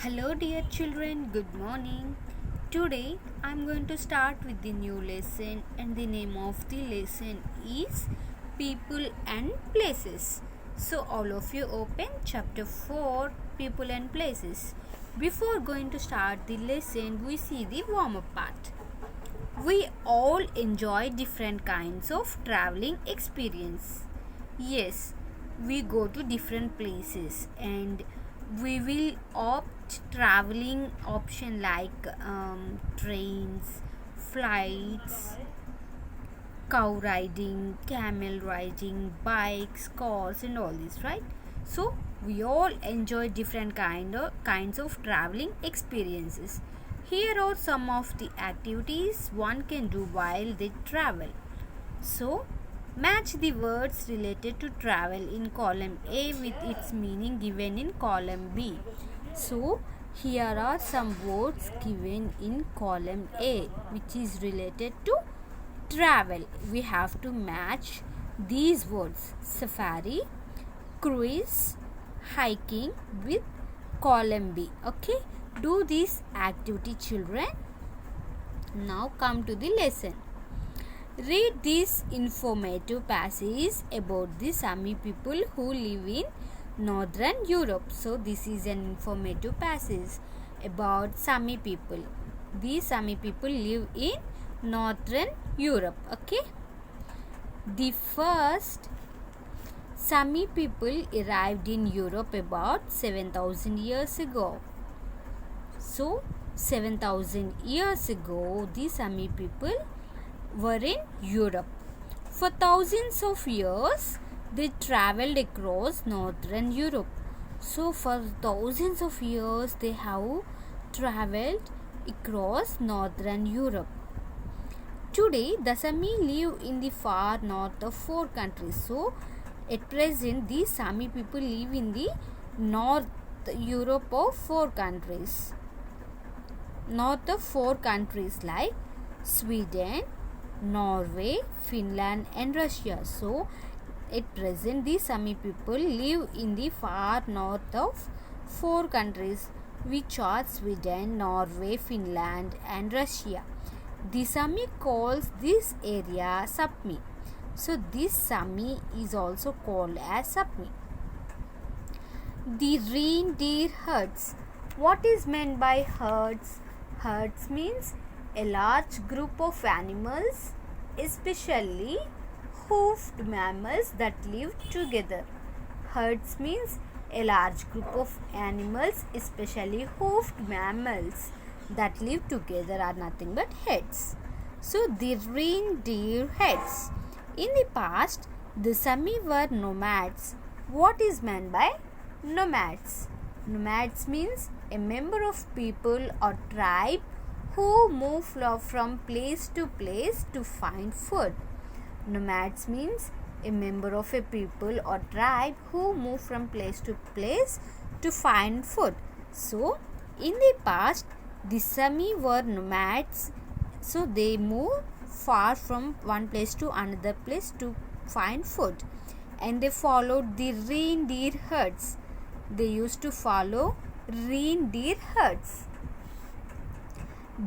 Hello, dear children, good morning. Today I'm going to start with the new lesson, and the name of the lesson is People and Places. So, all of you open chapter 4 People and Places. Before going to start the lesson, we see the warm up part. We all enjoy different kinds of traveling experience. Yes, we go to different places and we will opt traveling option like trains, flights, cow riding, camel riding, bikes, cars, and all this, right? So we all enjoy different kinds of traveling experiences. Here are some of the activities one can do while they travel. So match the words related to travel in column A with its meaning given in column B. So here are some words given in column A which is related to travel. We have to match these words: safari, cruise, hiking with column B. Okay, do this activity, children. Now come to the lesson. Read this informative passage about the Sami people who live in Northern Europe. So this is an informative passage about Sami people. These Sami people live in Northern Europe. Okay. The first Sami people arrived in Europe about 7,000 years ago. So 7,000 years ago, the Sami people were in Europe. For thousands of years, they traveled across Northern Europe. So for thousands of years, they have traveled across Northern Europe. Today, the Sami live in the far north of 4 countries. So at present, the Sami people live in the North Europe of 4 countries. North of 4 countries like Sweden, Norway, Finland and Russia. So at present the Sami people live in the far north of 4 countries which are Sweden, Norway, Finland and Russia. The Sami calls this area Sapmi. So this Sami is also called as Sapmi. The reindeer herds. What is meant by herds? Herds means a large group of animals, especially hoofed mammals that live together. Herds means a large group of animals, especially hoofed mammals that live together are nothing but herds. So the reindeer herds. In the past, the Sami were nomads. What is meant by nomads? Nomads means a member of people or tribe who move from place to place to find food. Nomads means a member of a people or tribe who move from place to place to find food. So, in the past, the Sami were nomads. So, they move far from one place to another place to find food. And they followed the reindeer herds. They used to follow reindeer herds.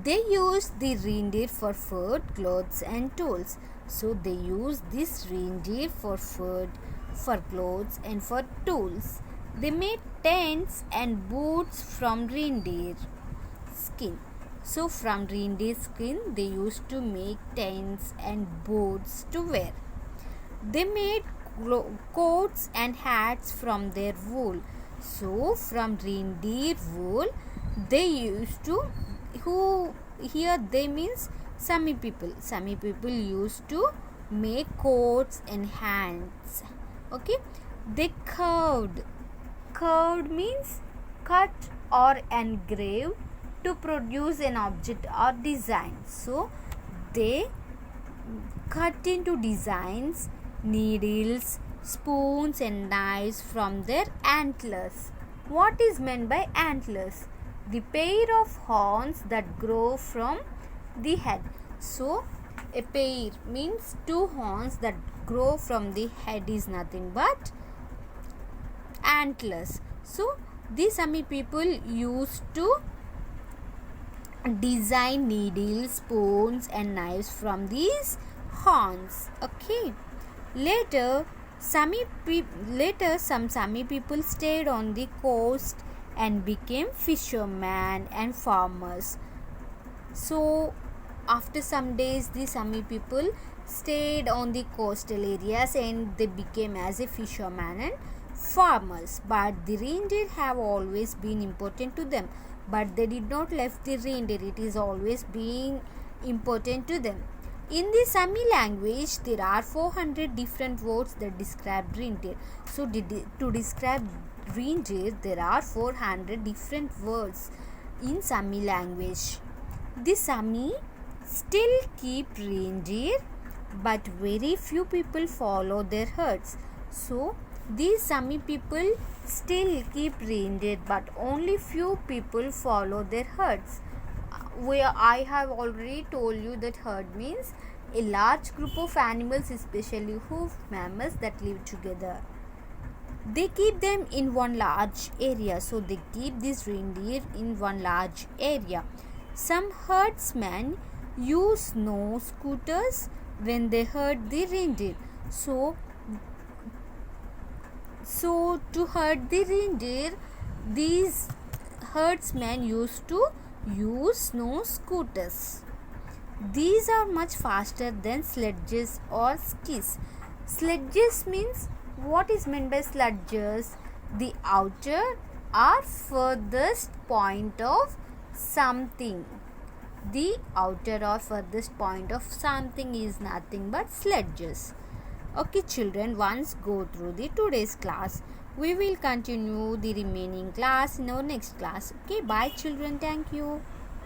They used the reindeer for food, clothes and tools. So they used this reindeer for food, for clothes and for tools. They made tents and boots from reindeer skin. So from reindeer skin they used to make tents and boots to wear. They made coats and hats from their wool. So from reindeer wool they used to, who here they means Sami people. Sami people used to make coats and hats. Okay. They curved. Curved means cut or engraved to produce an object or design. So they cut into designs needles, spoons and knives from their antlers. What is meant by antlers? The pair of horns that grow from the head. So a pair means two horns that grow from the head is nothing but antlers. So The Sami people used to design needles, spoons and knives from these horns. Okay. Later, some Sami people stayed on the coast and became fishermen and farmers. So, after some days, the Sami people stayed on the coastal areas and they became as a fisherman and farmers. But the reindeer have always been important to them. But they did not left the reindeer. It is always being important to them. In the Sami language, there are 400 different words that describe reindeer. So, to describe reindeer, there are 400 different words in Sami language. The Sami still keep reindeer, but very few people follow their herds. So, these Sami people still keep reindeer, but only few people follow their herds. Where I have already told you that herd means a large group of animals, especially hoofed mammals that live together. They keep them in one large area, so they keep these reindeer in one large area. Some herdsmen use snow scooters when they herd the reindeer. So to herd the reindeer, these herdsmen used to use snow scooters. These are much faster than sledges or skis. Sledges means, what is meant by sledges? The outer or furthest point of something. The outer or furthest point of something is nothing but sledges. Okay children, once go through the today's class. We will continue the remaining class in our next class. Okay, bye children. Thank you.